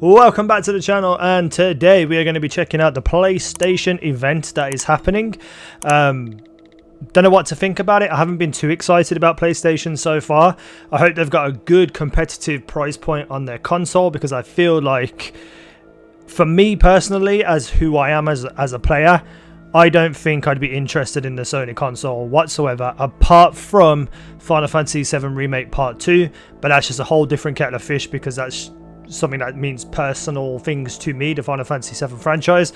Welcome back to the channel, and today we are going to be checking out the PlayStation event that is happening. Don't know what to think about it. I haven't been too excited about PlayStation so far. I hope they've got a good competitive price point on their console, because I feel like, for me personally, as who I am as a player, I don't think I'd be interested in the Sony console whatsoever, apart from Final Fantasy VII Remake Part 2, but that's just a whole different kettle of fish, because that's something that means personal things to me, the Final Fantasy VII franchise.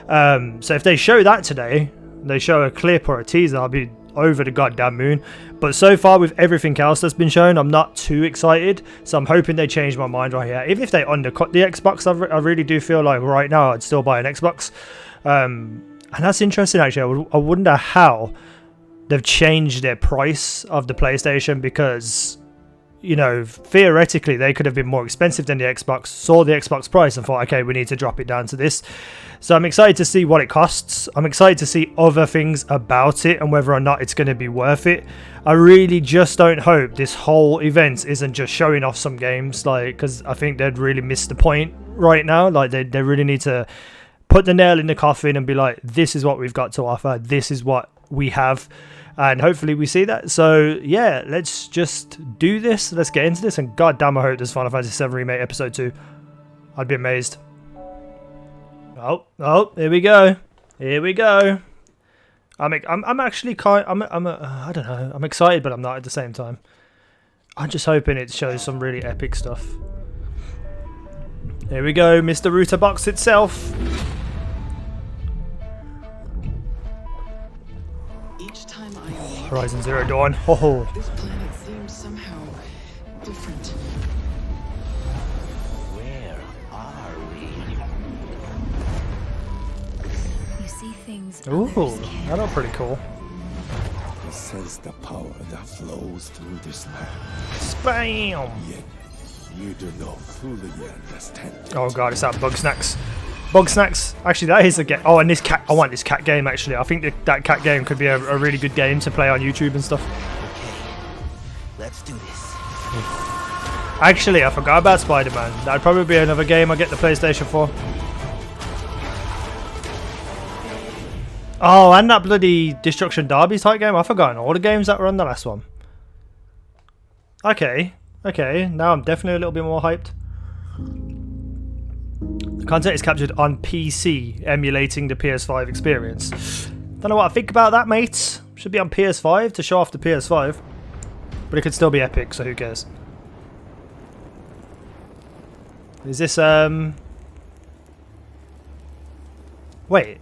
So if they show that today, they show a clip or a teaser, I'll be over the goddamn moon. But so far, with everything else that's been shown, I'm not too excited, so I'm hoping they change my mind right here. Even if they undercut the Xbox, I really do feel like right now I'd still buy an Xbox. And that's interesting, actually. I wonder how they've changed their price of the PlayStation, because, you know, theoretically they could have been more expensive than the Xbox, saw the Xbox price and thought, okay, we need to drop it down to this. So I'm excited to see what it costs. I'm excited to see other things about it and whether or not it's going to be worth it. I really just don't hope this whole event isn't just showing off some games, like, because I think they'd really miss the point right now. Like, they really need to put the nail in the coffin and be like, this is what we've got to offer, this is what we have. And hopefully we see that. So yeah, let's just do this. Let's get into this. And goddamn, I hope there's Final Fantasy VII Remake Episode 2. I'd be amazed. Oh, here we go. Here we go. I'm actually kind. I don't know. I'm excited, but I'm not at the same time. I'm just hoping it shows some really epic stuff. Here we go, Mr. Router Box itself. Horizon Zero Dawn. Oh. This planet seems somehow different. Where are we? You see things. Ooh, that looked pretty cool. Sense the power that flows through this land. Spam! Yet you do not fully understand it. Oh god, it's that Bug Snacks. Bug Snacks. Actually, that is a game. Oh, and this cat. I want this cat game, actually. I think that cat game could be a really good game to play on YouTube and stuff. Okay, let's do this. Actually, I forgot about Spider-Man. That'd probably be another game I get the PlayStation for. Oh, and that bloody Destruction Derby type game. I've forgotten all the games that were on the last one. Okay. Now I'm definitely a little bit more hyped. The content is captured on PC, emulating the PS5 experience. Don't know what I think about that, mate. Should be on PS5 to show off the PS5. But it could still be epic, so who cares? Is this, wait.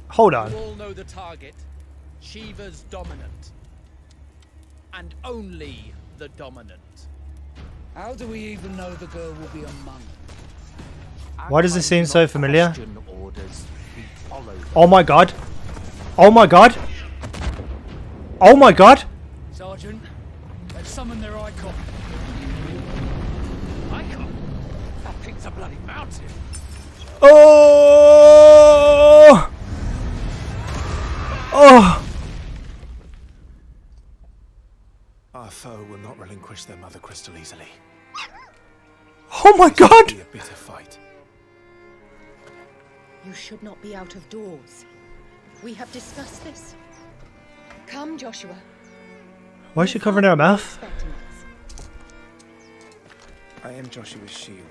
Hold on. You all know the target. Shiva's dominant. And only the dominant. How do we even know the girl will be among them? Why does this seem so familiar? Oh my god. Oh my god. Oh my god. Sergeant, let's summon their icon. Icon? That thing's a bloody mountain. Oh! Oh! Our foe will not relinquish their mother crystal easily. Oh my god! Be a bitter fight. You should not be out of doors. We have discussed this. Come, Joshua. Why is she covering her mouth? I am Joshua's shield.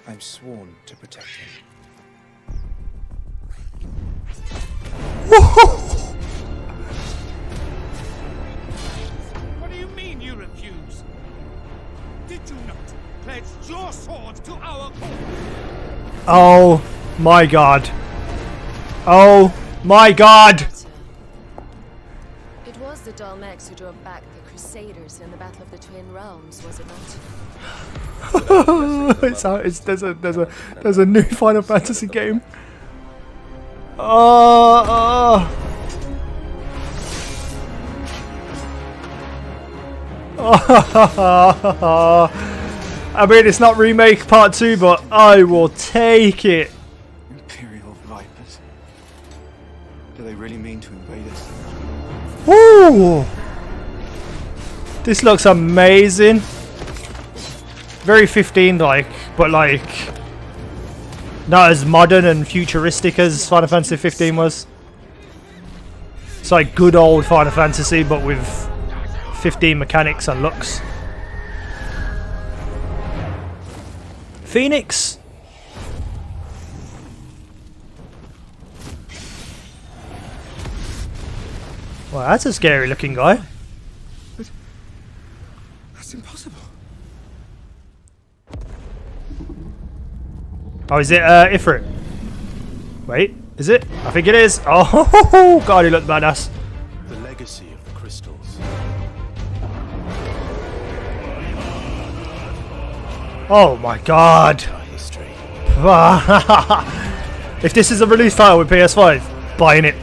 I'm sworn to protect him. What do you mean you refuse? Did you not pledge your sword to our cause? Oh my god. Oh my god. It was the Dalmex who drove back the Crusaders in the Battle of the Twin Realms, was it not? It's out. There's a new Final Fantasy game. Oh. I mean, it's not Remake Part 2, but I will take it. Imperial Vipers. Do they really mean to invade us? Woo! This looks amazing. very 15 like, but like not as modern and futuristic as Final Fantasy 15 was. It's like good old Final Fantasy, but with 15 mechanics and looks. Phoenix. Well, that's a scary looking guy. That's impossible. Oh, is it Ifrit? Wait, is it? I think it is. Oh, God, he looked badass. The legacy of the crystals. Oh my God. History. If this is a release title with PS5, buying it.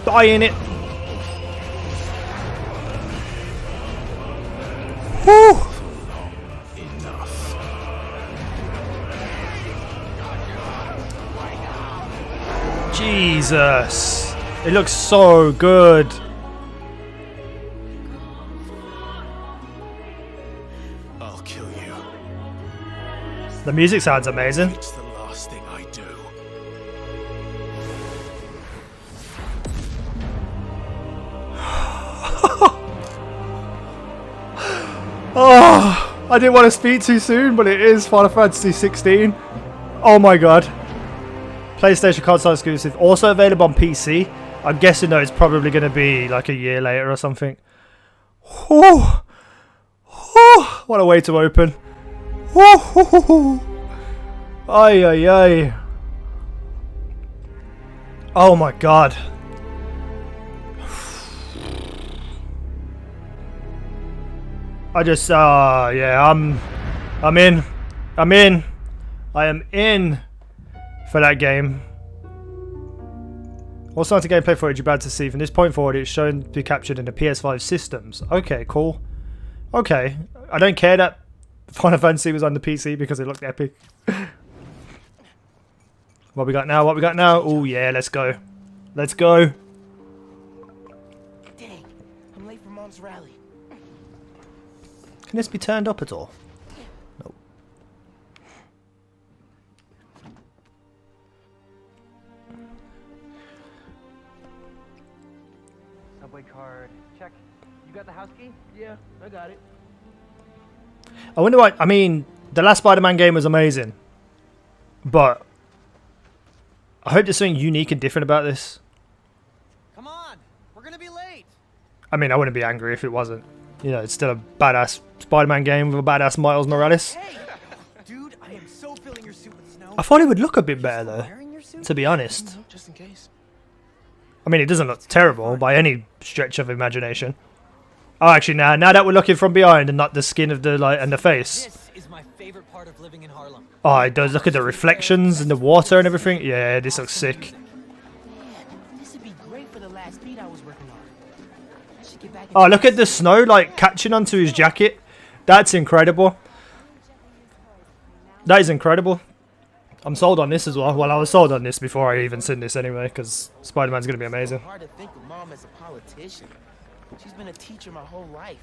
Buying it. Whew. Enough. Jesus. It looks so good. I'll kill you. The music sounds amazing. It's the last thing I do. Oh, I didn't want to speak too soon, but it is Final Fantasy 16. Oh my God. PlayStation console exclusive. Also available on PC. I'm guessing though it's probably going to be like a year later or something. Whew. Whew. What a way to open. Whew. Ay, ay, ay. Oh my God. I just, yeah, I'm in. I am in for that game. What sort of gameplay footage you're about to see from this point forward it's shown to be captured in the PS5 systems. Okay, cool. Okay, I don't care that Final Fantasy was on the PC because it looked epic. What we got now? What we got now? Oh yeah, let's go. Let's go. Dang, I'm late for Mom's rally. Can this be turned up at all? Nope. Subway card. Check. You got the house key? Yeah, I got it. I wonder what... I mean, the last Spider-Man game was amazing. But I hope there's something unique and different about this. Come on, we're gonna be late. I mean, I wouldn't be angry if it wasn't. You know, it's still a badass Spider-Man game with a badass Miles Morales. Hey, dude, I am so filling your suit with snow. I thought it would look a bit better though, Wearing your suit? to be honest. Just in case. I mean, it doesn't look terrible by any stretch of imagination. Oh, actually, now that we're looking from behind and not the skin of the and the face. This is my favorite part of living in Harlem. Oh, it does. Look at the reflections and the water and everything. Yeah, this looks sick. Man, this would be great for the last beat I was working on. I should get back. Oh, look at the snow like catching onto his jacket. That's incredible. That is incredible. I'm sold on this as well. Well, I was sold on this before I even seen this anyway, because Spider-Man's going to be amazing. Hard to think of Mom as a politician. She's been a teacher my whole life.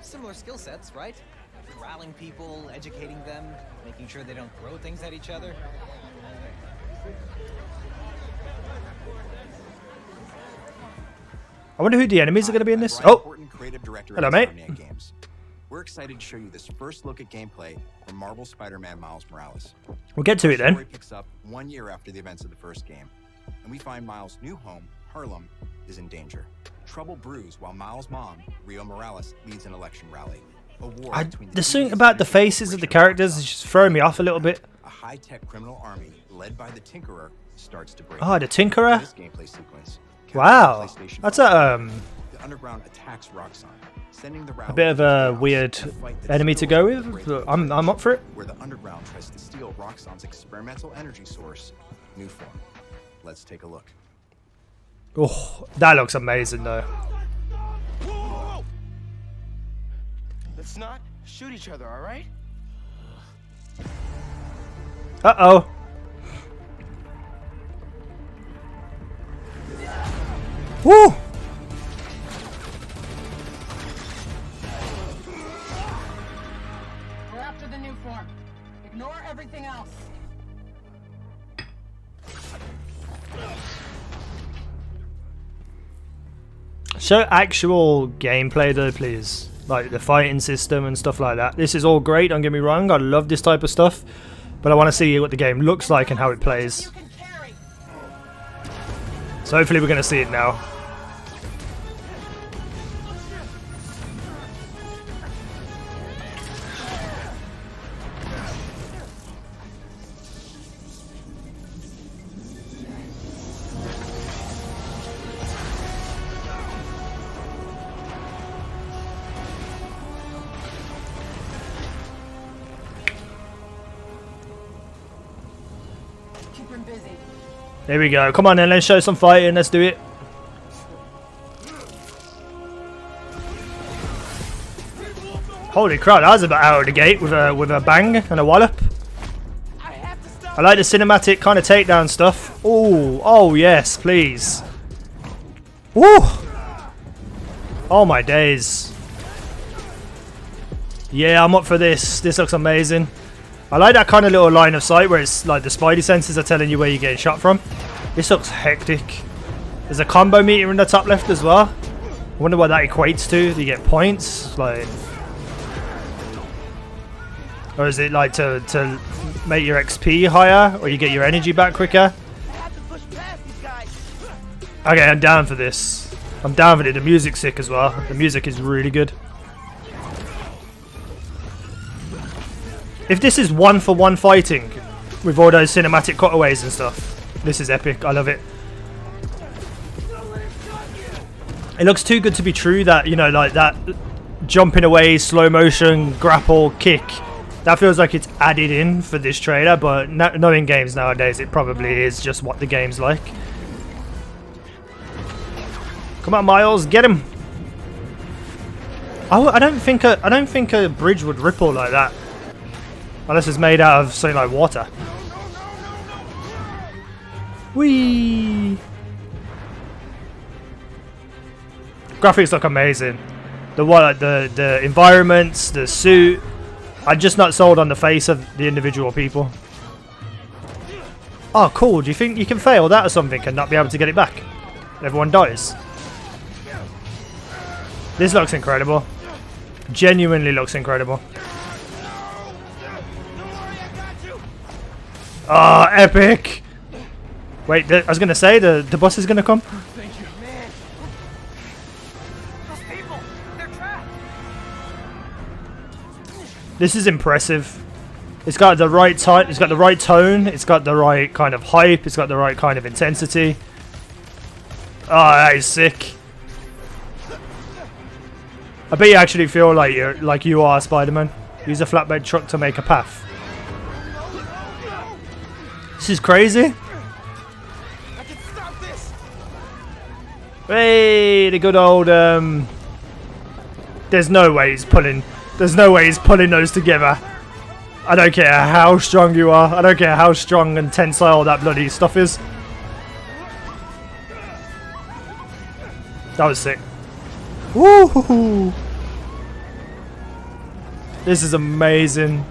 Similar skill sets, right? Corralling people, educating them, making sure they don't throw things at each other. I wonder who the enemies are going to be in this. Oh, hello, mate. We're excited to show you this first look at gameplay from Marvel Spider-Man Miles Morales. We'll get to it The then. story picks up 1 year after the events of the first game, and we find Miles' new home, Harlem, is in danger. Trouble brews while Miles' mom, Rio Morales, leads an election rally. A war between There's something about the faces of the characters that's just throwing me off a little bit. A high-tech criminal army led by the Tinkerer starts to break. Oh, the In Tinkerer. this gameplay sequence, Wow, capture the PlayStation that's 5. a The underground attacks Roxxon, sending the bit of a chaos weird to fight the enemy to Tinkerer go with with. great But I'm up for it. where the underground tries to steal Roxxon's experimental energy source, New Form. Let's take a look. Oh, that looks amazing though. Whoa! Let's not shoot each other, all right? Uh-oh. Woo! We're after the new form. Ignore everything else. Show actual gameplay though, please. Like the fighting system and stuff like that. This is all great, don't get me wrong. I love this type of stuff. But I want to see what the game looks like and how it plays. So hopefully we're going to see it now. There we go. Come on then, let's show some fighting. Let's do it. Holy crap, that was about out of the gate with a bang and a wallop. I like the cinematic kind of takedown stuff. Oh yes, please. Woo! Oh my days. Yeah, I'm up for this. This looks amazing. I like that kind of little line of sight where it's like the spidey senses are telling you where you're getting shot from. This looks hectic. There's a combo meter in the top left as well. I wonder what that equates to. Do you get points? Like, or is it like to make your XP higher, or you get your energy back quicker? Okay, I'm down for this. I'm down for it. The music's sick as well. The music is really good. If this is one-for-one fighting with all those cinematic cutaways and stuff, this is epic. I love it. It looks too good to be true that, you know, like that jumping away, slow motion, grapple, kick. That feels like it's added in for this trailer, but knowing games nowadays, it probably is just what the game's like. Come on, Miles, get him! I don't think a bridge would ripple like that. Unless it's made out of something like water. Whee! Graphics look amazing. The environments, the suit. I'm just not sold on the face of the individual people. Oh, cool. Do you think you can fail that or something and not be able to get it back? Everyone dies. This looks incredible. Genuinely looks incredible. Oh, epic! Wait, I was gonna say the bus is gonna come. Thank you, man. Those people, they're trapped. This is impressive. It's got the right type. It's got the right tone. It's got the right kind of hype. It's got the right kind of intensity. Oh, that is sick. I bet you actually feel like you are Spider-Man. Use a flatbed truck to make a path. This is crazy. I can stop this. Hey, the good old there's no way he's pulling those together. I don't care how strong you are. I don't care how strong and tensile that bloody stuff is. That was sick. Woo! This is amazing.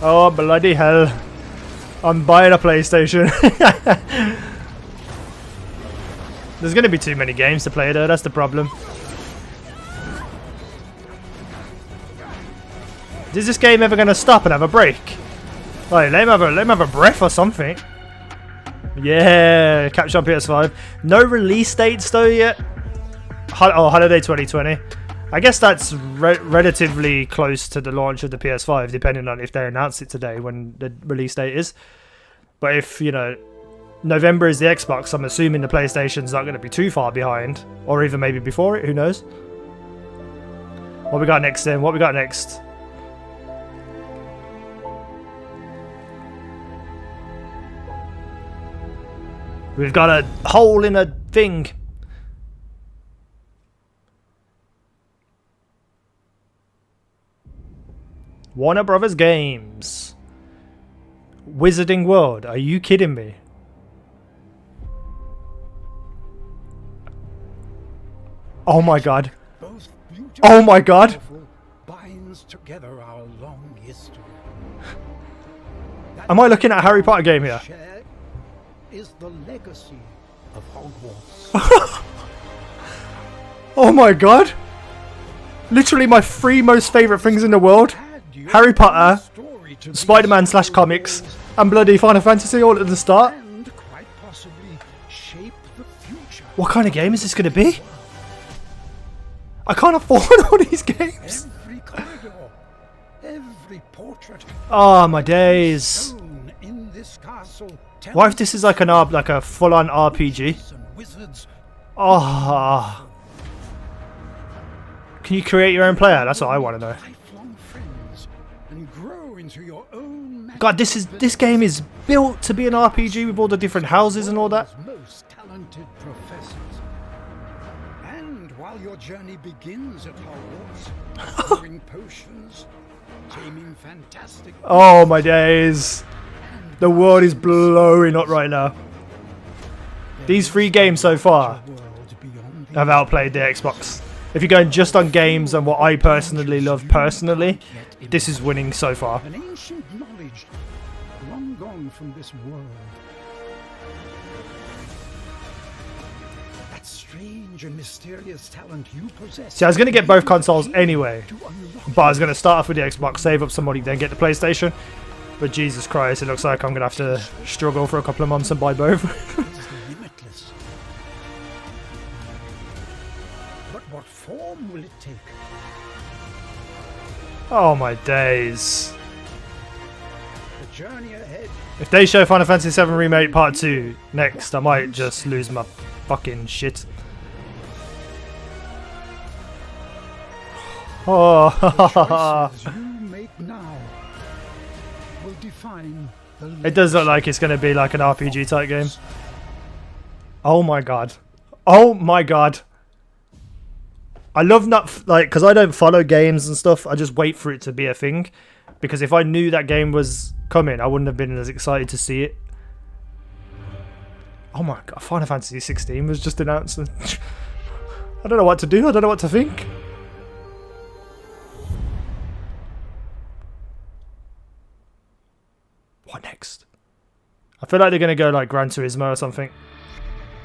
Oh bloody hell. I'm buying a PlayStation. There's going to be too many games to play though, that's the problem. Is this game ever going to stop and have a break? Like, let him have a breath or something. Yeah, capture on PS5. No release dates though yet. Oh, holiday 2020. I guess that's relatively close to the launch of the PS5, depending on if they announce it today when the release date is. But if, you know, November is the Xbox, I'm assuming the PlayStation's not going to be too far behind. Or even maybe before it, who knows? What we got next then? What we got next? We've got a hole in a thing. Warner Brothers Games. Wizarding World. Are you kidding me? Oh my god. Oh my god. together our long history. Am I looking at a Harry Potter game here? Share is the legacy of Hogwarts. Oh my god! Literally my 3 most favourite things in the world. Harry Potter, Spider-Man / comics, and bloody Final Fantasy all at the start. And quite possibly shape the future. What kind of game is this going to be? I can't afford all these games. Every corridor, every portrait. Oh my days. shown in this castle. What if this is like a full-on RPG? And wizards. Oh. Can you create your own player? That's what I want to know. Lifelong friends and grow into your own God, this game is built to be an RPG with all the different houses and all that. most talented professors. And while your journey begins at Hogwarts, pouring potions, taming fantastic. Oh my days. The world is blowing up right now. These 3 games so far world beyond the have outplayed the Xbox. If you're going just on games and what I personally love personally, this is winning so far. an ancient knowledge long gone from this world. That strange and mysterious talent you possess. See, I was going to get both consoles anyway, to unlock but I was going to start off with the Xbox, save up some money, then get the PlayStation. But Jesus Christ, it looks like I'm going to have to struggle for a couple of months and buy both. is limitless. But what form will it take? Oh my days. The journey ahead. If they show Final Fantasy VII Remake Part 2 next, I might just lose my fucking shit. Oh, Choices you make now will define the it does look like it's going to be like an RPG type game. Oh my god. Oh my god. I love not, like, because I don't follow games and stuff, I just wait for it to be a thing. Because if I knew that game was coming, I wouldn't have been as excited to see it. Oh my god, Final Fantasy XVI was just announced. I don't know what to do, I don't know what to think. What next? I feel like they're going to go like Gran Turismo or something.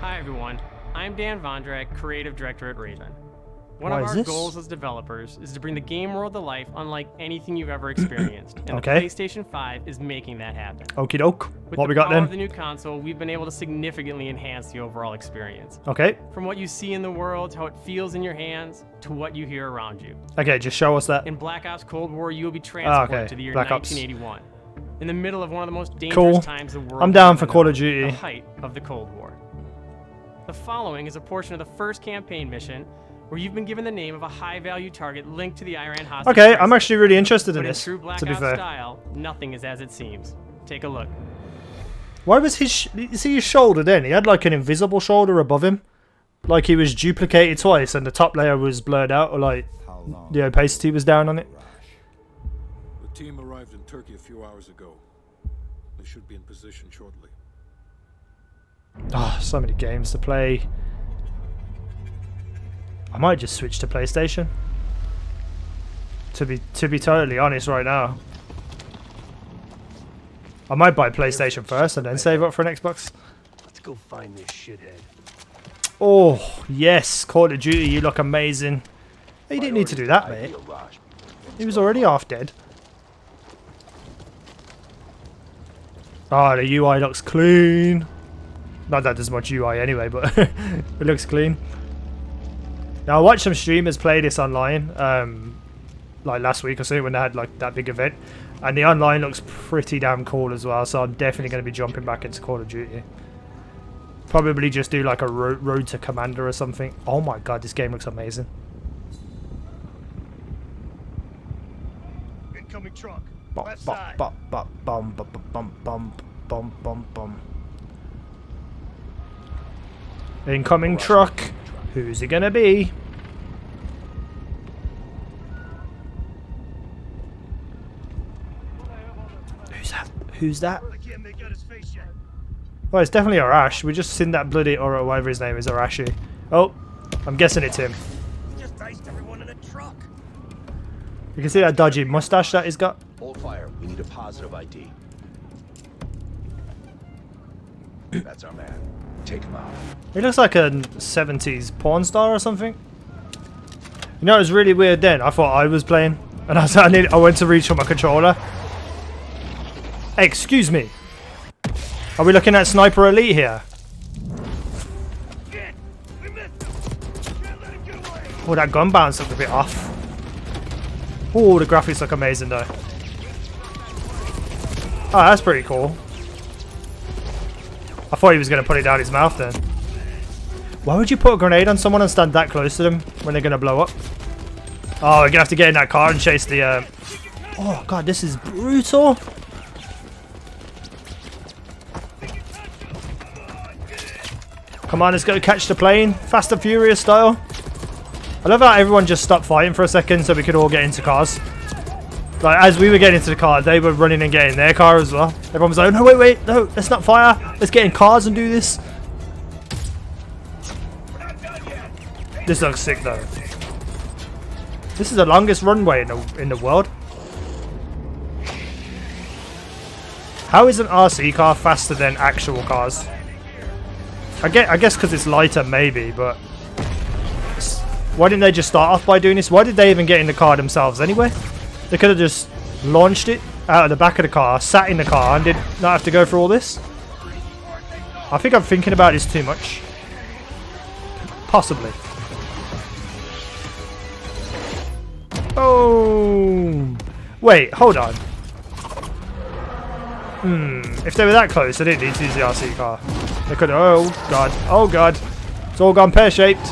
Hi everyone, I'm Dan Vondrak, Creative Director at Raven. One What of is our this? goals as developers is to bring the game world to life unlike anything you've ever experienced, and Okay. the PlayStation 5 is making that happen. Okie doke. With What the we got power of the then? new console, we've been able to significantly enhance the overall experience. Okay. From what you see in the world, how it feels in your hands, to what you hear around you. Okay, just show us that. In Black Ops Cold War, you will be transported okay. to the year Black Ops. 1981. In the middle of one of the most dangerous Cool. times the world I'm has down ever for Call known, of Duty. The height of the Cold War. The following is a portion of the first campaign mission where you've been given the name of a high-value target linked to the Iran hostage Okay, I'm crisis. actually really interested in But in this, true Black to be Ops fair. style, nothing is as it seems. Take a look. Why was his... you see his shoulder then? He had like an invisible shoulder above him. Like he was duplicated twice and the top layer was blurred out, or like the opacity was down on it. The team arrived in Turkey a few hours ago. They should be in position shortly. Ah, so many games to play. I might just switch to PlayStation. To be totally honest right now. I might buy PlayStation first and then save up for an Xbox. Let's go find this shithead. Oh, yes. Call of Duty, you look amazing. Hey, you didn't need to do that, mate. He was already half dead. Ah, the UI looks clean. Not that there's much UI anyway, but it looks clean. Now, I watched some streamers play this online, like last week or so when they had like that big event, and the online looks pretty damn cool as well. So I'm definitely going to be jumping back into Call of Duty. Probably just do like a road to Commander or something. Oh my god, this game looks amazing. Incoming truck. Bum, Left bum, side. bum, bum, bum, bum, bum, bum, bum, bum, bum. Incoming truck. Who's it gonna be? Who's that? Who's that? I can't make out his face yet. Well, it's definitely Arash. We just seen that bloody, or whatever his name is, Arashi. Oh, I'm guessing it's him. Just iced everyone in a truck. You can see that dodgy mustache that he's got. Hold fire. We need a positive ID. That's our man. Take him out. He looks like a 70s porn star or something. You know, it was really weird then. I thought I was playing. And I went to reach for my controller. Hey, excuse me. Are we looking at Sniper Elite here? Oh, that gun bounce looked a bit off. Oh, the graphics look amazing though. Oh, that's pretty cool. I thought he was going to put it down his mouth then. Why would you put a grenade on someone and stand that close to them when they're going to blow up? Oh, we're going to have to get in that car and chase the... Oh, God, this is brutal. Come on, let's go catch the plane. Fast and Furious style. I love how everyone just stopped fighting for a second so we could all get into cars. Like, as we were getting into the car, they were running and getting their car as well. Everyone was like, no, wait, no, let's not fire. Let's get in cars and do this. This looks sick, though. This is the longest runway in the world. How is an RC car faster than actual cars? I guess because it's lighter, maybe, but... Why didn't they just start off by doing this? Why did they even get in the car themselves anyway? They could have just launched it out of the back of the car, sat in the car, and did not have to go through all this. I think I'm thinking about this too much. Possibly. Oh! Wait, hold on. If they were that close, they didn't need to use the RC car. They could. Oh god, it's all gone pear-shaped.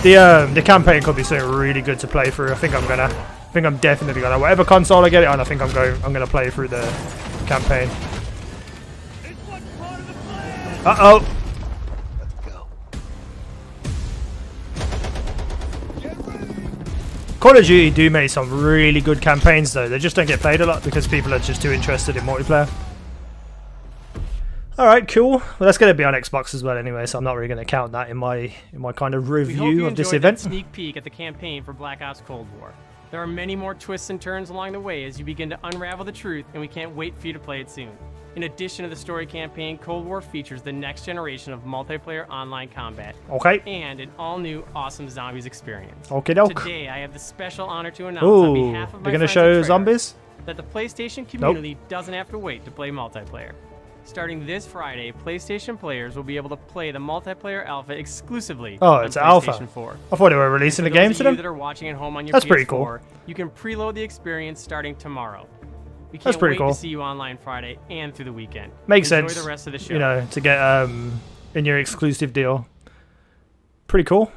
The campaign could be something really good to play through. I think I'm definitely gonna. Whatever console I get it on, I think I'm gonna play through the campaign. Uh-oh. Call of Duty do make some really good campaigns though. They just don't get played a lot because people are just too interested in multiplayer. Alright, cool. Well, that's going to be on Xbox as well anyway, so I'm not really going to count that in my kind of review of this event. That sneak peek at the campaign for Black Ops Cold War. There are many more twists and turns along the way as you begin to unravel the truth, and we can't wait for you to play it soon. In addition to the story campaign, Cold War features the next generation of multiplayer online combat. Okay. And an all-new awesome zombies experience. Okay, doke. Today, I have the special honor to announce on behalf of my they're going to friends show at Treyarch zombies? that the PlayStation community doesn't have to wait to play multiplayer. Starting this Friday, PlayStation players will be able to play the multiplayer alpha exclusively on it's PlayStation alpha. 4. I thought they were releasing the game to them. That are watching at home on your That's PS4, pretty cool. You can preload the experience starting tomorrow. We can't That's pretty wait cool. to see you online Friday and through the weekend. Makes Enjoy sense. the rest of the show. You know, to get in your exclusive deal. Pretty cool.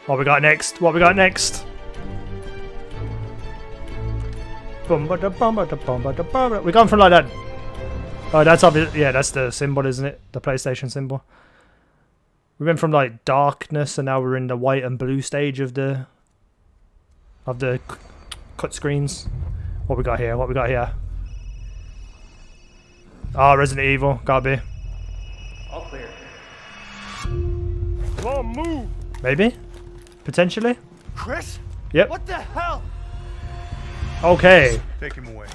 What we got next? We've gone from like that. Oh, that's obvious. Yeah, that's the symbol, isn't it? The PlayStation symbol. We went from like darkness, and now we're in the white and blue stage of the cut screens. What we got here? Ah, Resident Evil. Gotta be. All clear. Come on, move. Maybe. Potentially. Chris? Yep. What the hell? Okay. Take him away.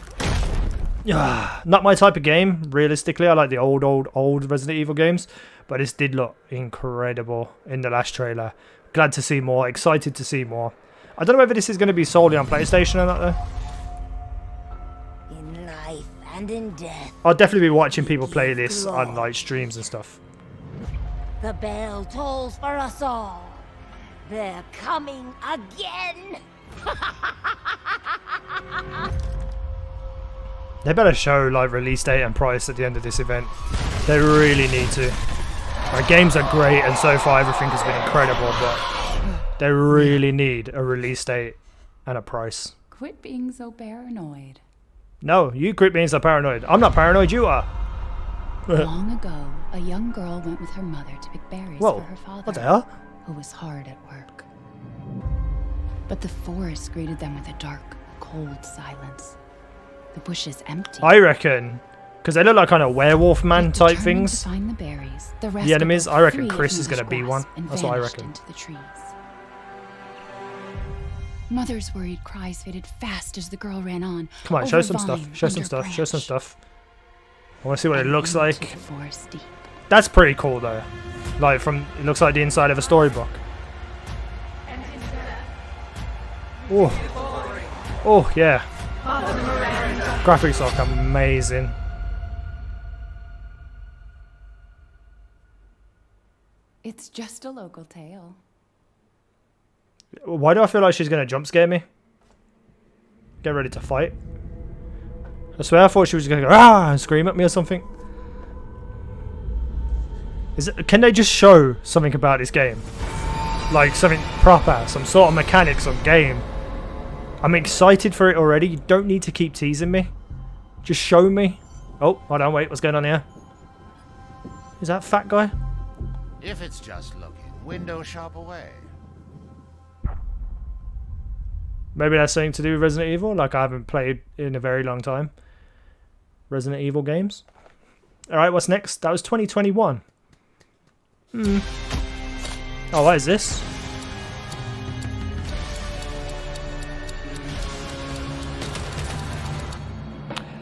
Not my type of game, realistically. I like the old Resident Evil games, but this did look incredible in the last trailer. Glad to see more, excited to see more. I don't know whether this is going to be solely on PlayStation or not though. In life and in death. I'll definitely be watching people play this on like streams and stuff. The bell tolls for us all. They're coming again. They better show like release date and price at the end of this event. They really need to. Like, games are great and so far everything has been incredible, but they really need a release date and a price. Quit being so paranoid. No, you quit being so paranoid. I'm not paranoid, you are. Long ago, a young girl went with her mother to pick berries Whoa, for her father, what the hell? who was hard at work. But the forest greeted them with a dark, cold silence. The bushes empty. I reckon, because they look like kind of werewolf man type Determined things. to find the berries, cries, the rest The enemies? awoke I reckon free of Chris is going to be one. Mother's grasp and That's what I vanished reckon. into the trees. Mother's worried cries faded fast as the girl ran on. Come on, show some over stuff. vine, Show some under stuff. Show some branch, stuff. I want to see what it and looks into like. the forest deep. That's pretty cool though. Like from, it looks like the inside of a storybook. Oh, oh yeah. Graphics look amazing. It's just a local tale. Why do I feel like she's gonna jump scare me? Get ready to fight. I swear I thought she was gonna go ah and scream at me or something. Is it? Can they just show something about this game? Like something proper, some sort of mechanics of game. I'm excited for it already. You don't need to keep teasing me. Just show me. Oh, hold on, wait, what's going on here? Is that fat guy? If it's just looking, window shop away. Maybe that's something to do with Resident Evil. Like I haven't played in a very long time. Resident Evil games. Alright, what's next? That was 2021. Oh, what is this?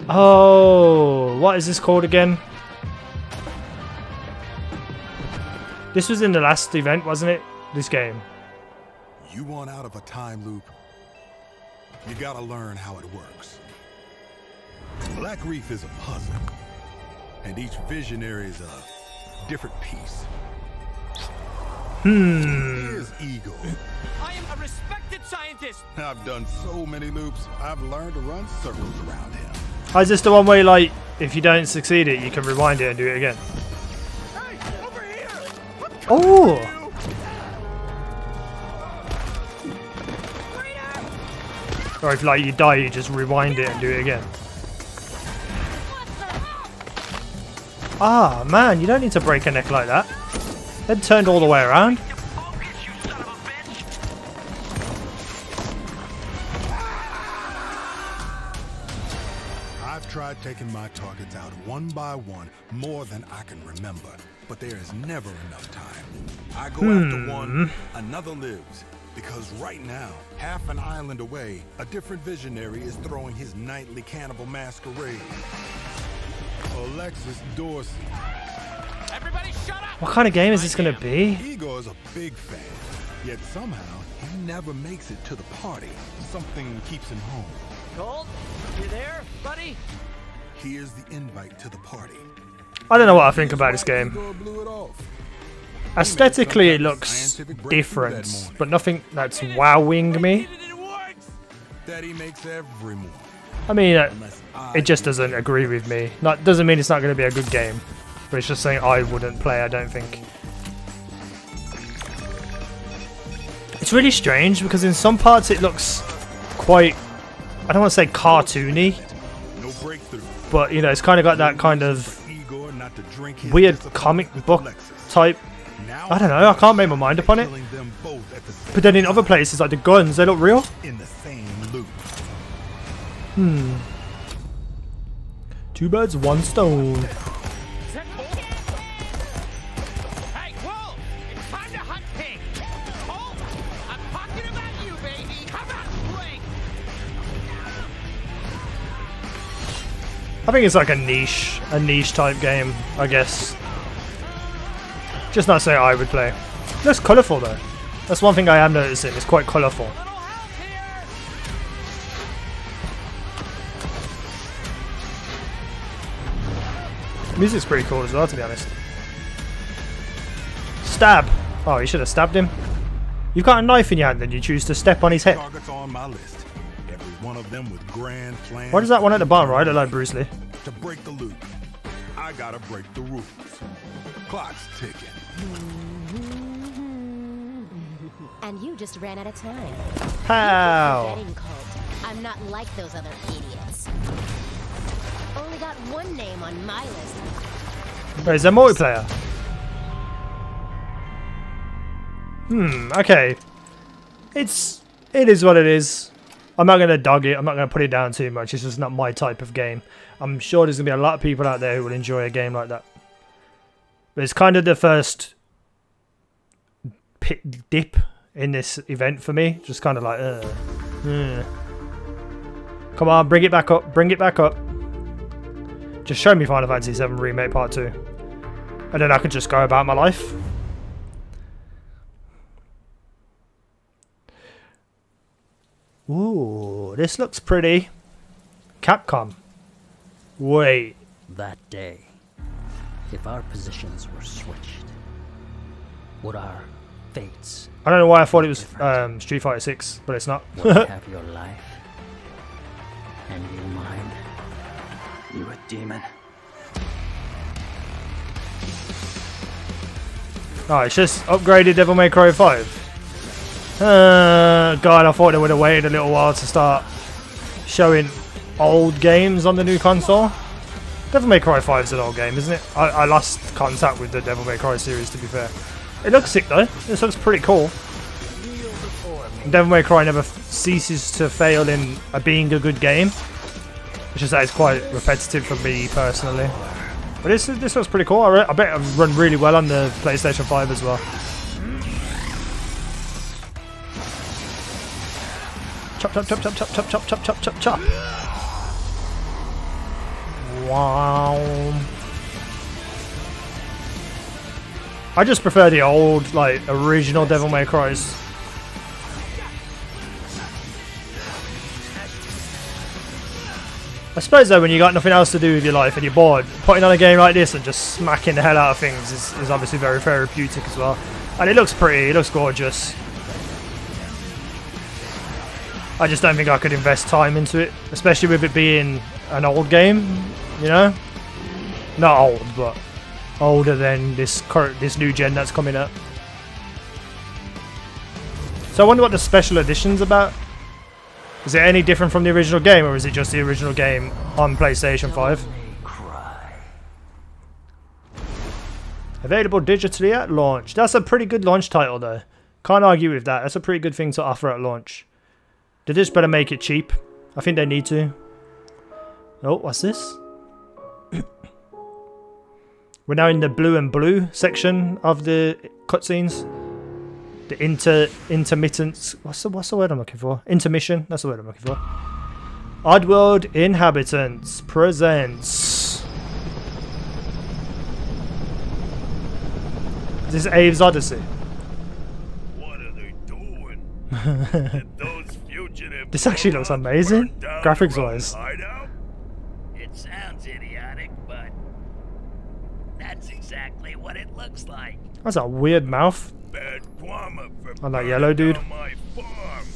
Oh, what is this called again? This was in the last event, wasn't it? This game. You want out of a time loop? You gotta learn how it works. Black Reef is a puzzle, and each visionary is a different piece. Here's Eagle. I am a respected scientist. I've done so many loops, I've learned to run circles around him. Oh, is this the one where, like, if you don't succeed it, you can rewind it and do it again? Hey, over here. Oh! Or if, like, you die, you just rewind it and do it again. Ah, man, you don't need to break a neck like that. Head turned all the way around. I've tried taking my targets out one by one more than I can remember, but there is never enough time. I go after one, another lives. Because right now, half an island away, a different visionary is throwing his nightly cannibal masquerade. Alexis Dorsey. Everybody shut up! What kind of game is this going to be? Igor is a big fan, yet somehow he never makes it to the party. Something keeps him home. Colt, you there, buddy? Here's the invite to the party. I don't know what I think about this game. Igor blew it off. Aesthetically, it looks different, but nothing that's wowing me. That he makes every move. I mean, it just doesn't agree with me. Doesn't mean it's not going to be a good game, but it's just saying I wouldn't play, I don't think. It's really strange because in some parts it looks quite, I don't want to say cartoony, but you know, it's kind of got that kind of weird comic book type. I don't know, I can't make my mind up on it. But then in other places, like the guns, they look real. In the same loop. Two birds, one stone. Hey, whoa! It's time to hunt pink. Colt, I'm talking about you, baby. Come on, blink. I think it's like a niche type game, I guess. Just not something I would play. Looks colourful though. That's one thing I am noticing. It's quite colourful. Music's pretty cool as well, to be honest. Stab. Oh, you should have stabbed him. You've got a knife in your hand, and you choose to step on his head. Targets on my list. Every one of them with grand plans. What is that one at the bottom, right? I like Bruce Lee. To break the loop, I gotta break the rules. Clock's ticking. And you just ran out of time. How? Forgetting, Colt. I'm not like those other idiots. Only got one name on my list. Wait, is there multiplayer? Okay. It is what it is. I'm not gonna dog it. I'm not gonna put it down too much. It's just not my type of game. I'm sure there's gonna be a lot of people out there who will enjoy a game like that. But it's kind of the first dip in this event for me. Just kind of like, Come on, bring it back up. Bring it back up. Just show me Final Fantasy VII Remake Part 2. And then I could just go about my life. Ooh, this looks pretty. Capcom. Wait. That day, if our positions were switched, would our fates... I don't know why I thought it was Street Fighter 6, but it's not. Would I have your life? And you mine? You a demon? Oh, it's just upgraded Devil May Cry 5. God, I thought they would have waited a little while to start showing old games on the new console. Devil May Cry 5 is an old game, isn't it? I lost contact with the Devil May Cry series, to be fair. It looks sick though. This looks pretty cool. Devil May Cry never ceases to fail in being a good game. It's just that it's quite repetitive for me personally. But this looks pretty cool. I bet it'll run really well on the PlayStation 5 as well. Chop, chop, chop, chop, chop, chop, chop, chop, chop, chop, chop. Wow. I just prefer the old, like, original Devil May Cries. I suppose though, when you got nothing else to do with your life and you're bored, putting on a game like this and just smacking the hell out of things is obviously very therapeutic as well. And it looks pretty, it looks gorgeous. I just don't think I could invest time into it, especially with it being an old game, you know? Not old, but older than this new gen that's coming up. So I wonder what the special edition's about. Is it any different from the original game, or is it just the original game on PlayStation 5? Available digitally at launch. That's a pretty good launch title though. Can't argue with that. That's a pretty good thing to offer at launch. They just better make it cheap. I think they need to. Oh, what's this? We're now in the blue and blue section of the cutscenes. The intermittent. What's the word I'm looking for? Intermission. That's the word I'm looking for. Oddworld Inhabitants presents. This is Abe's Odyssey. What are they doing? Did those fugitives This actually looks amazing, graphics wise. It sounds idiotic, but that's exactly what it looks like. That's a weird mouth. Bad guama for On that yellow dude. my farm.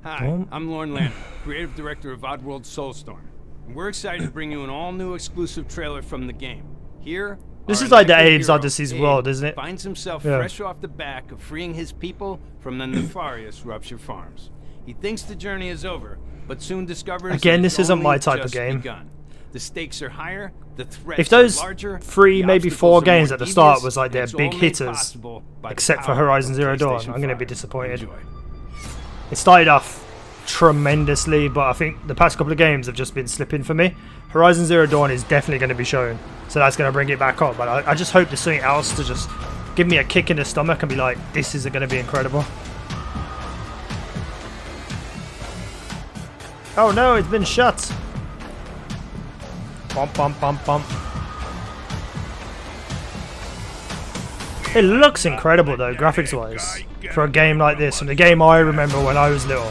Hi, I'm Lorne Lanner, creative director of Oddworld Soulstorm. And we're excited to bring you an all-new exclusive trailer from the game. Here, this our is like the electric Abe's hero, Odyssey's Abe, world, isn't it? Finds himself Yeah. fresh off the back of freeing his people from the nefarious Rupture Farms. He thinks the journey is over, but soon discovers Again, that this it's isn't my only type of just game. begun. The stakes are higher, the threats If those are larger, 3, the maybe obstacles 4 are more games at the start devious, was like and their it's big all made hitters, possible by the except for power Horizon of Zero Dawn, PlayStation I'm going to be 5. disappointed. Enjoy. It started off tremendously, but I think the past couple of games have just been slipping for me. Horizon Zero Dawn is definitely going to be shown, so that's going to bring it back up. But I just hope there's something else to just give me a kick in the stomach and be like, this is going to be incredible. Oh no, it's been shut. Bump, bump, bump, bump. It looks incredible though, graphics wise, for a game like this, from the game I remember when I was little.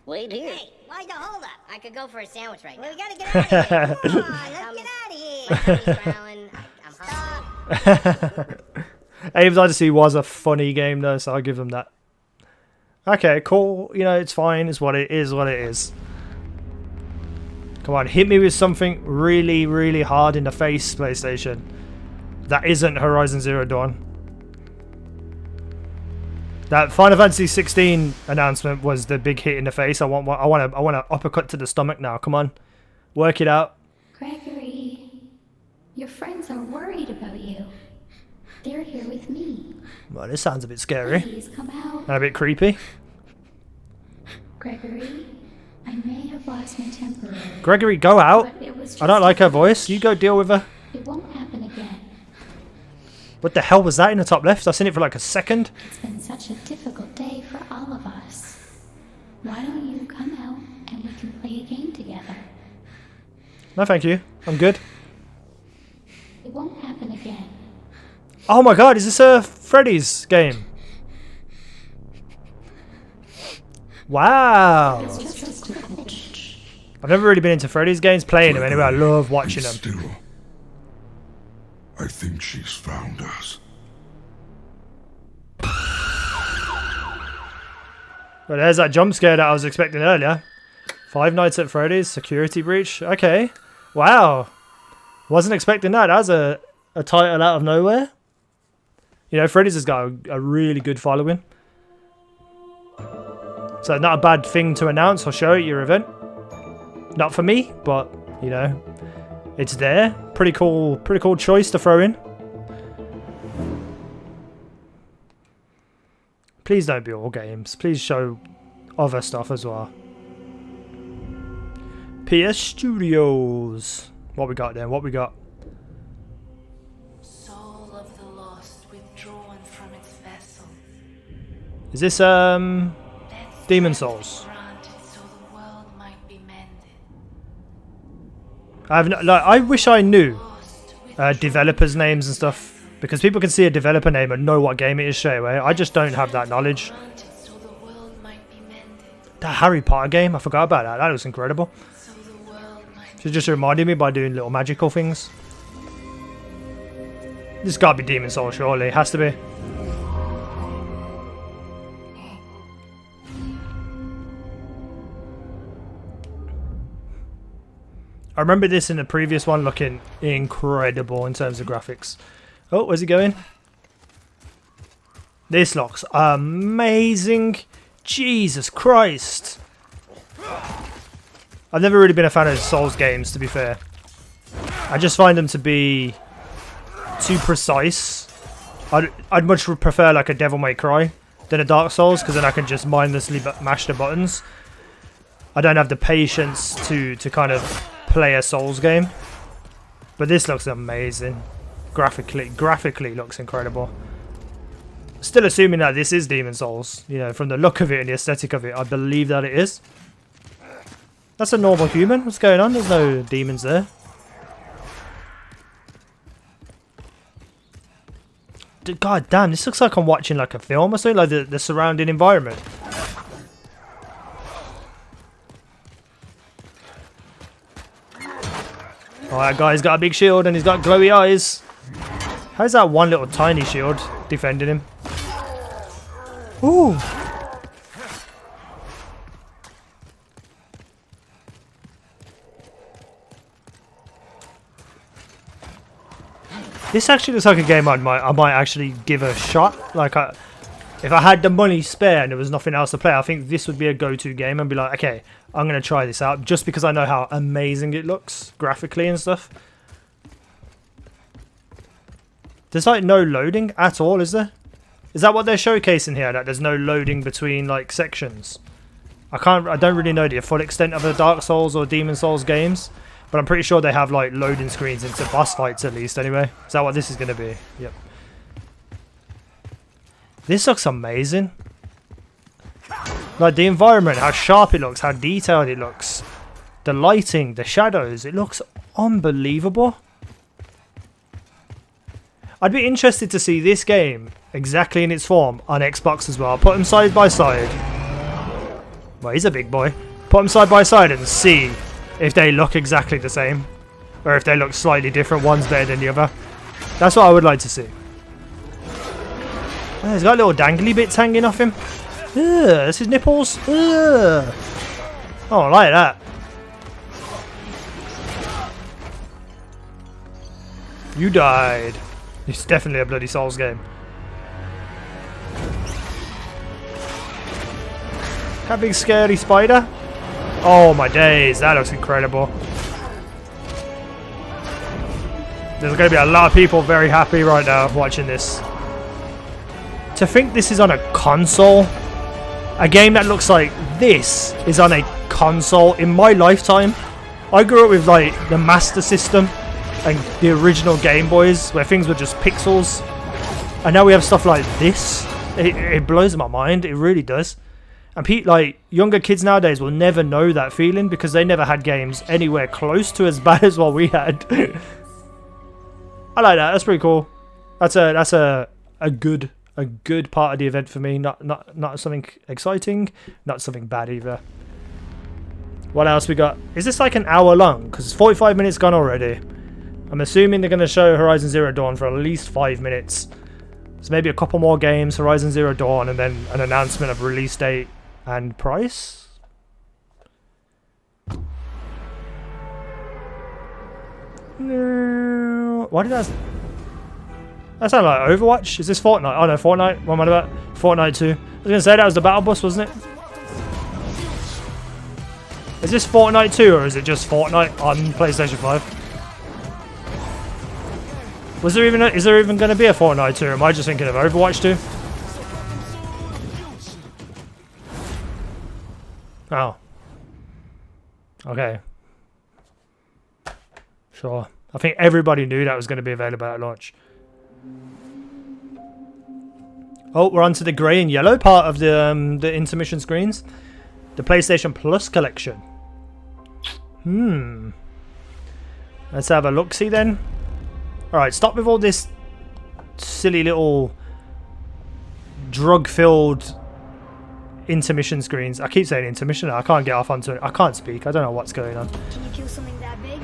Wait here. Hey, why the hold up? I could go for a sandwich right now. We gotta get out of here. Come on, let's get out of here. My tummy's growling. I'm hungry. Abe's Odyssey was a funny game though, so I'll give them that. Okay, cool. You know, it's fine. It's what it is. What it is. Come on, hit me with something really, really hard in the face, PlayStation. That isn't Horizon Zero Dawn. That Final Fantasy XVI announcement was the big hit in the face. I want an uppercut to the stomach now. Come on, Work it out. Gregory, your friends are worried about you. They're here with me. Well, this sounds a bit scary. Please come out. And a bit creepy. Gregory, I may have lost my temper. Gregory, go out. But it was I don't just like her a voice. You go deal with her. It won't happen again. What the hell was that in the top left? I've seen it for like a second. It's been such a difficult day for all of us. Why don't you come out and we can play a game together? No, thank you. I'm good. It won't happen again. Oh my god, is this Freddy's game? Wow. It's just a difficult. I've never really been into Freddy's games, playing them anyway. I love watching them. Still, I think she's found us. Well, there's that jump scare that I was expecting earlier. Five Nights at Freddy's, security breach. Okay. Wow. Wasn't expecting that. That's a title out of nowhere. You know, Freddy's has got a really good following. So not a bad thing to announce or show at your event. Not for me, but, you know, it's there. Pretty cool choice to throw in. Please don't be all games. Please show other stuff as well. PS Studios. What we got then? What we got? Soul of the lost withdrawn from its vessel. Is this Demon Souls? So the world might be mended. I wish I knew developers' names and stuff, because people can see a developer name and know what game it is straight away. I just don't have that knowledge. That Harry Potter game, I forgot about that. That looks incredible. She just reminded me by doing little magical things. This gotta be Demon Souls, surely. It has to be. I remember this in the previous one looking incredible in terms of graphics. Oh, where's he going? This looks amazing. Jesus Christ. I've never really been a fan of Souls games, to be fair. I just find them to be too precise. I'd much prefer like a Devil May Cry than a Dark Souls, because then I can just mindlessly mash the buttons. I don't have the patience to kind of play a Souls game. But this looks amazing. Graphically looks incredible. Still assuming that this is Demon Souls. You know, from the look of it and the aesthetic of it, I believe that it is. That's a normal human. What's going on? There's no demons there. God damn, this looks like I'm watching like a film or something, like the surrounding environment. Oh, that guy's got a big shield and he's got glowy eyes. How's that one little tiny shield defending him? Ooh. This actually looks like a game I might actually give a shot. Like, if I had the money spare and there was nothing else to play, I think this would be a go-to game and be like, okay, I'm going to try this out just because I know how amazing it looks graphically and stuff. There's like no loading at all, is there? Is that what they're showcasing here? That there's no loading between like sections? I don't really know the full extent of the Dark Souls or Demon Souls games, but I'm pretty sure they have like loading screens into boss fights at least anyway. Is that what this is going to be? Yep. This looks amazing. Like the environment, how sharp it looks, how detailed it looks. The lighting, the shadows, it looks unbelievable. I'd be interested to see this game exactly in its form on Xbox as well. I'll put them side by side. Well, he's a big boy. Put them side by side and see if they look exactly the same. Or if they look slightly different, one's better than the other. That's what I would like to see. Oh, he's got little dangly bits hanging off him. Ugh, that's his nipples. Ugh. Oh, I like that. You died. It's definitely a bloody Souls game. That big scary spider. Oh my days, that looks incredible. There's going to be a lot of people very happy right now watching this. To think this is on a console, a game that looks like this is on a console in my lifetime. I grew up with like the Master System and the original Game Boys where things were just pixels, and now we have stuff like this. It blows my mind. It really does. And like younger kids nowadays will never know that feeling because they never had games anywhere close to as bad as what we had. I like that. That's pretty cool. That's a good part of the event for me. Not something exciting, not something bad either. What else we got? Is this like an hour long? Because it's 45 minutes gone already. I'm assuming they're going to show Horizon Zero Dawn for at least 5 minutes. So maybe a couple more games, Horizon Zero Dawn, and then an announcement of release date and price. No. Why did that sound like Overwatch? Is this Fortnite? Oh no, Fortnite. What am I about? Fortnite 2. I was going to say that was the battle bus, wasn't it? Is this Fortnite 2 or is it just Fortnite on PlayStation 5? Is there even going to be a Fortnite 2 or am I just thinking of Overwatch 2? Oh. Okay. Sure. I think everybody knew that was going to be available at launch. Oh, we're on to the grey and yellow part of the intermission screens. The PlayStation Plus collection. Let's have a look-see then. Alright, stop with all this silly little drug-filled intermission screens. I keep saying intermission. I can't get off onto it. I can't speak. I don't know what's going on. Can you kill something that big?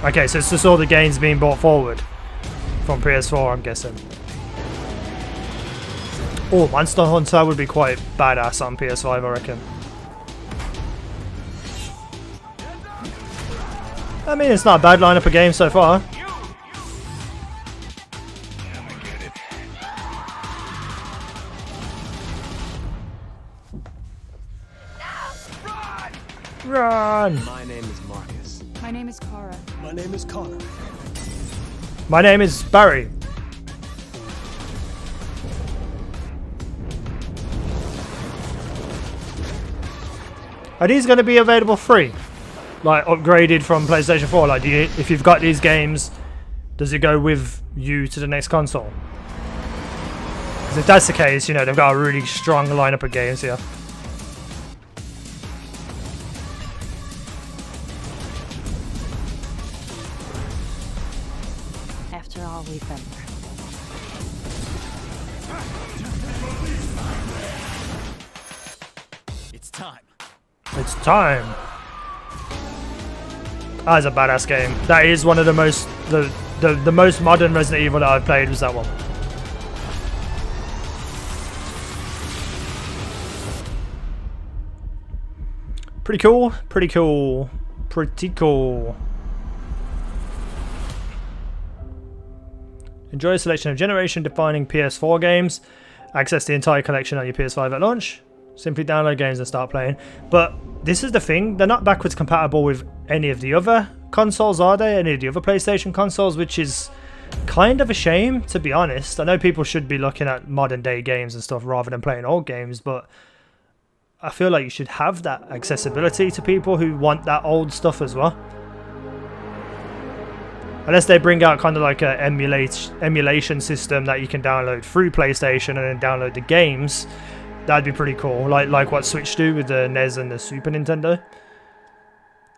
Okay, so it's just all the games being brought forward from PS4, I'm guessing. Oh, Monster Hunter would be quite badass on PS5, I reckon. I mean, it's not a bad lineup of games so far. Run! My name is Marcus. My name is Kara. My name is Connor. My name is Barry. Are these going to be available free? Like upgraded from PlayStation 4? Like, if you've got these games, does it go with you to the next console? Because if that's the case, you know, they've got a really strong lineup of games here. After all we've been through. It's time. It's time. That is a badass game. That is one of the most the most modern Resident Evil that I've played was that one. Pretty cool. Pretty cool. Pretty cool. Enjoy a selection of generation-defining PS4 games. Access the entire collection on your PS5 at launch. Simply download games and start playing. But this is the thing, they're not backwards compatible with any of the other consoles, are they? Any of the other PlayStation consoles, which is kind of a shame, to be honest. I know people should be looking at modern day games and stuff rather than playing old games, but I feel like you should have that accessibility to people who want that old stuff as well. Unless they bring out kind of like a emulation system that you can download through PlayStation and then download the games. That'd be pretty cool, like what Switch do with the NES and the Super Nintendo.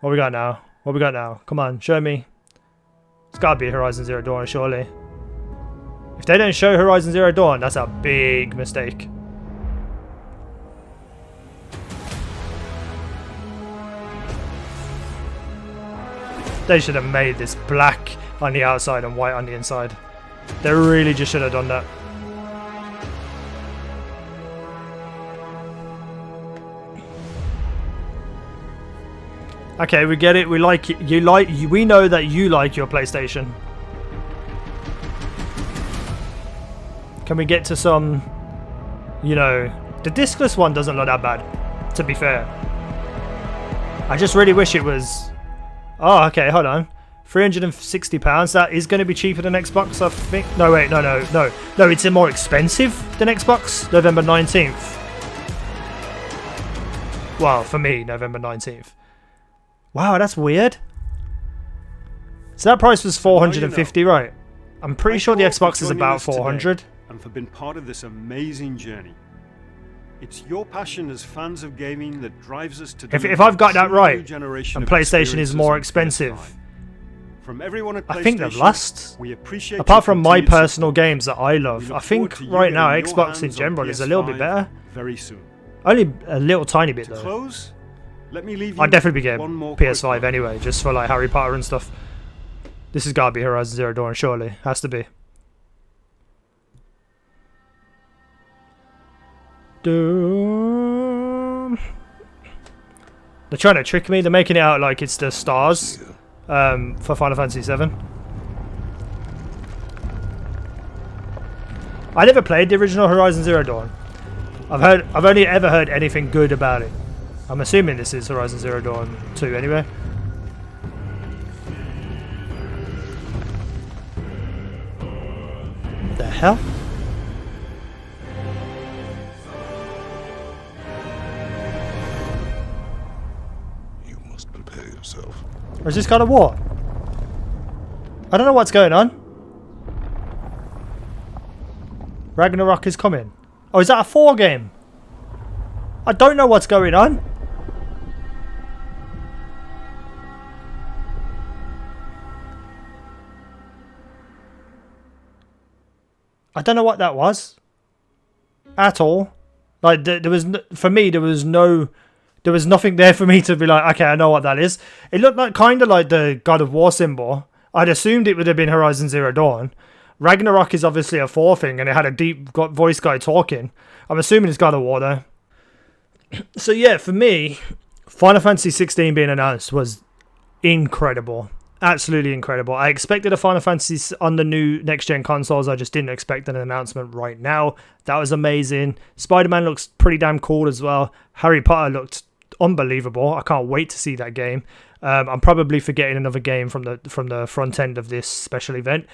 What we got now? What we got now? Come on, show me. It's gotta be Horizon Zero Dawn, surely. If they don't show Horizon Zero Dawn, that's a big mistake. They should have made this black on the outside and white on the inside. They really just should have done that. Okay, we get it. We like it. We know that you like your PlayStation. Can we get to some, you know, the discless one doesn't look that bad, to be fair. I just really wish it was. Oh, okay, hold on. £360. That is going to be cheaper than Xbox, I think. No, wait, no. It's more expensive than Xbox. November 19th. Well, for me, November 19th. Wow, that's weird. So that price was 450, right? I'm pretty sure the Xbox is about 400. And for being part of this amazing journey. It's your passion as fans of gaming that drives us to. If I've got that right, and PlayStation is more expensive. From everyone at PlayStation, I think they've lost. We appreciate apart from my personal games that I love, I think right now Xbox in general is a little bit better. Very soon. Only a little tiny bit though. Close, let me leave you I'd definitely be getting one more PS5 anyway, just for like Harry Potter and stuff. This has got to be Horizon Zero Dawn, surely. Has to be. They're trying to trick me. They're making it out like it's the stars for Final Fantasy VII. I never played the original Horizon Zero Dawn. I've only ever heard anything good about it. I'm assuming this is Horizon Zero Dawn 2 anyway. The hell? You must prepare yourself. Or is this God of War? I don't know what's going on. Ragnarok is coming. Oh, is that a 4 game? I don't know what's going on. I don't know what that was. At all. Like, there was, for me, there was nothing there for me to be like, okay, I know what that is. It looked like kind of like the God of War symbol. I'd assumed it would have been Horizon Zero Dawn. Ragnarok is obviously a 4 thing, and it had a deep voice guy talking. I'm assuming it's God of War, though. So, yeah, for me, Final Fantasy XVI being announced was incredible. Absolutely incredible. I expected a Final Fantasy on the new next-gen consoles. I just didn't expect an announcement right now. That was amazing. Spider-Man looks pretty damn cool as well. Harry Potter looked unbelievable. I can't wait to see that game. I'm probably forgetting another game from the front end of this special event.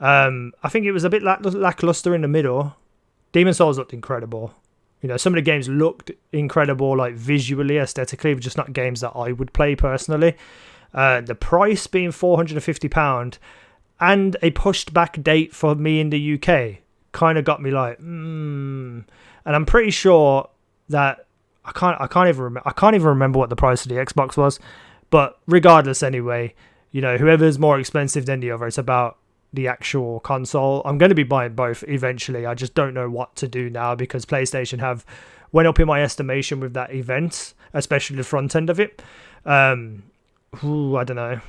I think it was a bit lackluster in the middle. Demon's Souls looked incredible. You know, some of the games looked incredible, like visually, aesthetically, but just not games that I would play personally. The price being £450 and a pushed back date for me in the UK kind of got me like, And I'm pretty sure that I can't even remember what the price of the Xbox was. But regardless, anyway, you know, whoever's more expensive than the other, it's about the actual console. I'm going to be buying both eventually. I just don't know what to do now because PlayStation have went up in my estimation with that event, especially the front end of it. I don't know.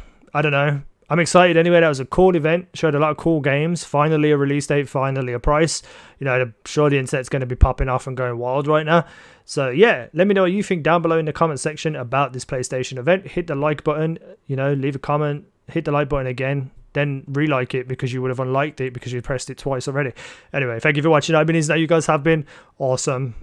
I'm excited anyway. That was a cool event. Showed a lot of cool games. Finally a release date. Finally a price. You know, I'm sure the internet's going to be popping off and going wild right now. So yeah, let me know what you think down below in the comment section about this PlayStation event. Hit the like button. You know, leave a comment. Hit the like button again. Then re-like it because you would have unliked it because you pressed it twice already. Anyway, thank you for watching. I've been easynow. You guys have been awesome.